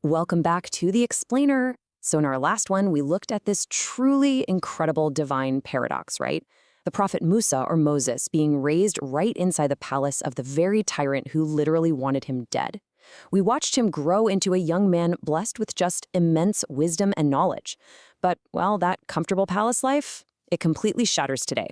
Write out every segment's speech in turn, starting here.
Welcome back to The Explainer. So in our last one, we looked at this truly incredible divine paradox, right? The Prophet Musa, or Moses, being raised right inside the palace of the very tyrant who literally wanted him dead. We watched him grow into a young man blessed with just immense wisdom and knowledge. But, well, that comfortable palace life, it completely shatters today.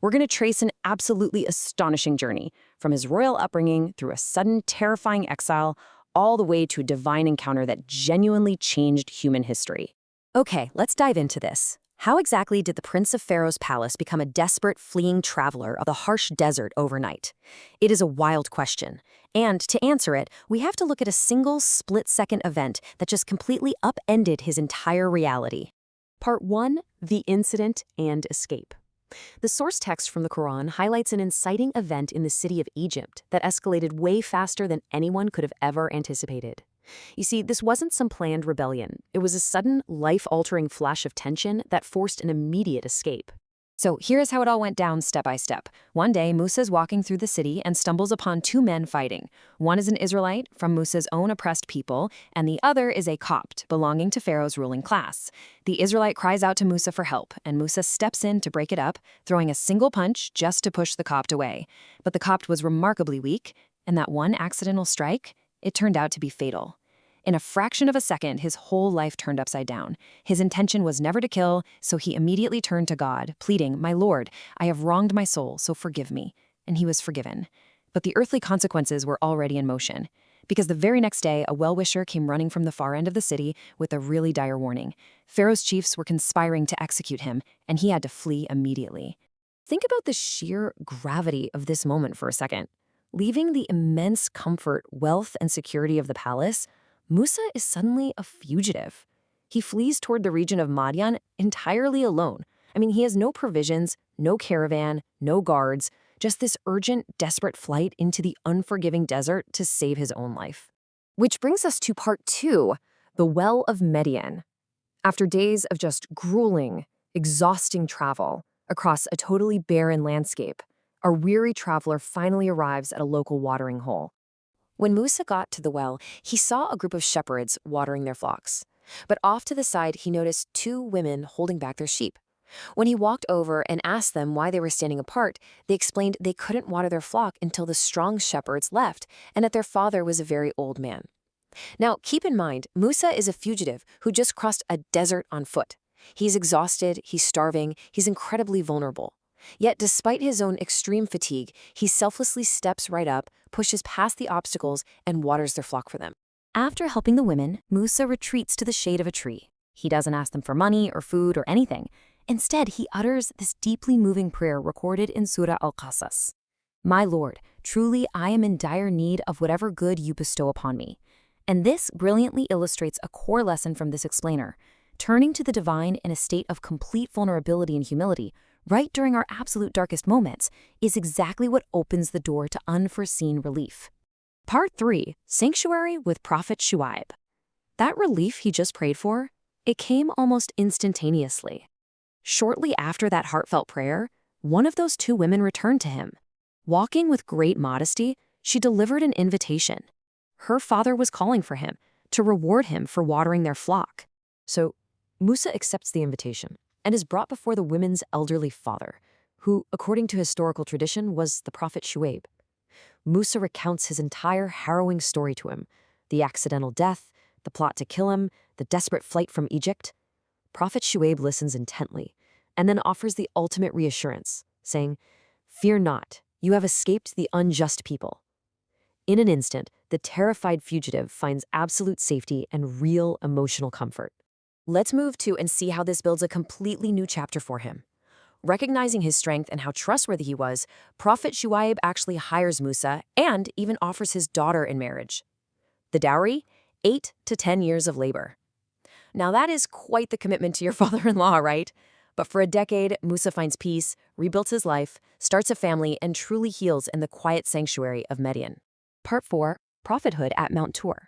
We're going to trace an absolutely astonishing journey, from his royal upbringing through a sudden terrifying exile, all the way to a divine encounter that genuinely changed human history. Okay, let's dive into this. How exactly did the Prince of Pharaoh's palace become a desperate, fleeing traveler of the harsh desert overnight? It is a wild question. And to answer it, we have to look at a single split-second event that just completely upended his entire reality. Part 1, the incident and escape. The source text from the Quran highlights an inciting event in the city of Egypt that escalated way faster than anyone could have ever anticipated. You see, this wasn't some planned rebellion. It was a sudden, life-altering flash of tension that forced an immediate escape. So here's how it all went down step by step. One day, Musa's walking through the city and stumbles upon two men fighting. One is an Israelite from Musa's own oppressed people, and the other is a Copt belonging to Pharaoh's ruling class. The Israelite cries out to Musa for help, and Musa steps in to break it up, throwing a single punch just to push the Copt away. But the Copt was remarkably weak, and that one accidental strike, it turned out to be fatal. In a fraction of a second, his whole life turned upside down. His intention was never to kill, so he immediately turned to God, pleading, "My Lord, I have wronged my soul, so forgive me." And he was forgiven. But the earthly consequences were already in motion. Because the very next day, a well-wisher came running from the far end of the city with a really dire warning. Pharaoh's chiefs were conspiring to execute him, and he had to flee immediately. Think about the sheer gravity of this moment for a second. Leaving the immense comfort, wealth, and security of the palace, Musa is suddenly a fugitive. He flees toward the region of Madian entirely alone. He has no provisions, no caravan, no guards, just this urgent, desperate flight into the unforgiving desert to save his own life. Which brings us to part 2, the Well of Midian. After days of just grueling, exhausting travel across a totally barren landscape, our weary traveler finally arrives at a local watering hole. When Musa got to the well, he saw a group of shepherds watering their flocks. But off to the side, he noticed two women holding back their sheep. When he walked over and asked them why they were standing apart, they explained they couldn't water their flock until the strong shepherds left, and that their father was a very old man. Now, keep in mind, Musa is a fugitive who just crossed a desert on foot. He's exhausted, he's starving, he's incredibly vulnerable. Yet, despite his own extreme fatigue, he selflessly steps right up, pushes past the obstacles, and waters their flock for them. After helping the women, Musa retreats to the shade of a tree. He doesn't ask them for money or food or anything. Instead, he utters this deeply moving prayer recorded in Surah Al-Qasas. "My Lord, truly I am in dire need of whatever good you bestow upon me." And this brilliantly illustrates a core lesson from this explainer. Turning to the divine in a state of complete vulnerability and humility, right during our absolute darkest moments, is exactly what opens the door to unforeseen relief. Part 3, Sanctuary with Prophet Shuaib. That relief he just prayed for, it came almost instantaneously. Shortly after that heartfelt prayer, one of those two women returned to him. Walking with great modesty, she delivered an invitation. Her father was calling for him, to reward him for watering their flock. So Musa accepts the invitation and is brought before the women's elderly father, who, according to historical tradition, was the Prophet Shuaib. Musa recounts his entire harrowing story to him: the accidental death, the plot to kill him, the desperate flight from Egypt. Prophet Shuaib listens intently, and then offers the ultimate reassurance, saying, "Fear not, you have escaped the unjust people." In an instant, the terrified fugitive finds absolute safety and real emotional comfort. Let's move to and see how this builds a completely new chapter for him. Recognizing his strength and how trustworthy he was, Prophet Shuaib actually hires Musa and even offers his daughter in marriage. The dowry? 8 to 10 years of labor. Now that is quite the commitment to your father-in-law, right? But for a decade, Musa finds peace, rebuilds his life, starts a family, and truly heals in the quiet sanctuary of Midian. Part 4, Prophethood at Mount Sinai.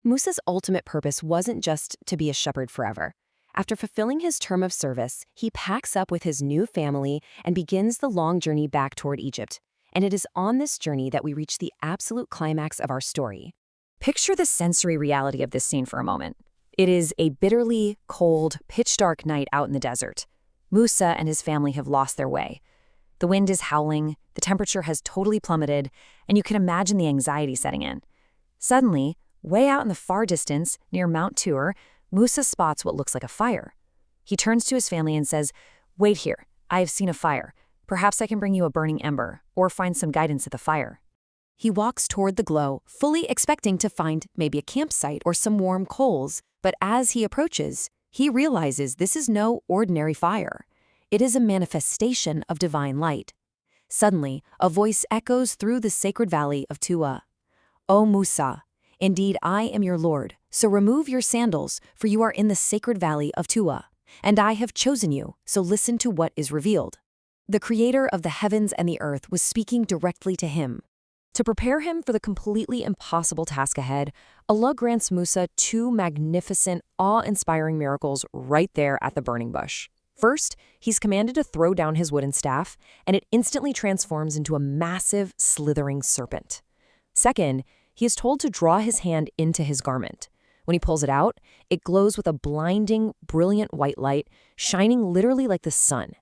Musa's ultimate purpose wasn't just to be a shepherd forever. After fulfilling his term of service, he packs up with his new family and begins the long journey back toward Egypt. And it is on this journey that we reach the absolute climax of our story. Picture the sensory reality of this scene for a moment. It is a bitterly cold, pitch-dark night out in the desert. Musa and his family have lost their way. The wind is howling, the temperature has totally plummeted, and you can imagine the anxiety setting in. Suddenly, way out in the far distance, near Mount Sinai, Musa spots what looks like a fire. He turns to his family and says, "Wait here, I have seen a fire. Perhaps I can bring you a burning ember, or find some guidance at the fire." He walks toward the glow, fully expecting to find maybe a campsite or some warm coals, but as he approaches, he realizes this is no ordinary fire. It is a manifestation of divine light. Suddenly, a voice echoes through the sacred valley of Tua. "O Musa, indeed I am your Lord, so remove your sandals, for you are in the sacred valley of Tua, and I have chosen you, so listen to what is revealed." The creator of the heavens and the earth was speaking directly to him. To prepare him for the completely impossible task ahead, Allah grants Musa two magnificent, awe-inspiring miracles right there at the burning bush. First, he's commanded to throw down his wooden staff, and it instantly transforms into a massive, slithering serpent. Second, he is told to draw his hand into his garment. When he pulls it out, it glows with a blinding, brilliant white light, shining literally like the sun.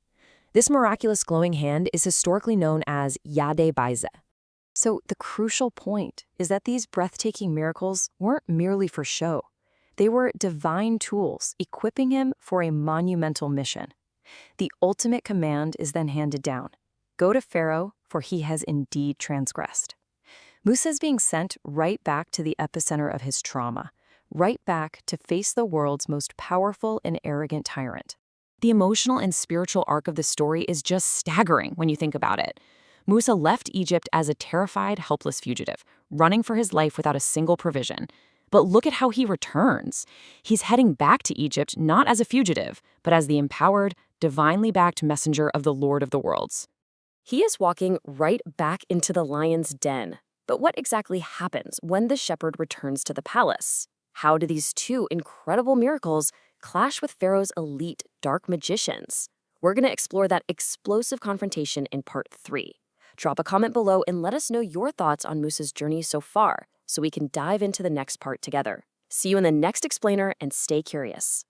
This miraculous glowing hand is historically known as Yade Baize. So the crucial point is that these breathtaking miracles weren't merely for show. They were divine tools equipping him for a monumental mission. The ultimate command is then handed down. Go to Pharaoh, for he has indeed transgressed. Musa is being sent right back to the epicenter of his trauma, right back to face the world's most powerful and arrogant tyrant. The emotional and spiritual arc of the story is just staggering when you think about it. Musa left Egypt as a terrified, helpless fugitive, running for his life without a single provision. But look at how he returns. He's heading back to Egypt not as a fugitive, but as the empowered, divinely backed messenger of the Lord of the worlds. He is walking right back into the lion's den. But what exactly happens when the shepherd returns to the palace? How do these two incredible miracles clash with Pharaoh's elite dark magicians? We're going to explore that explosive confrontation in part 3. Drop a comment below and let us know your thoughts on Musa's journey so far, so we can dive into the next part together. See you in the next explainer, and stay curious.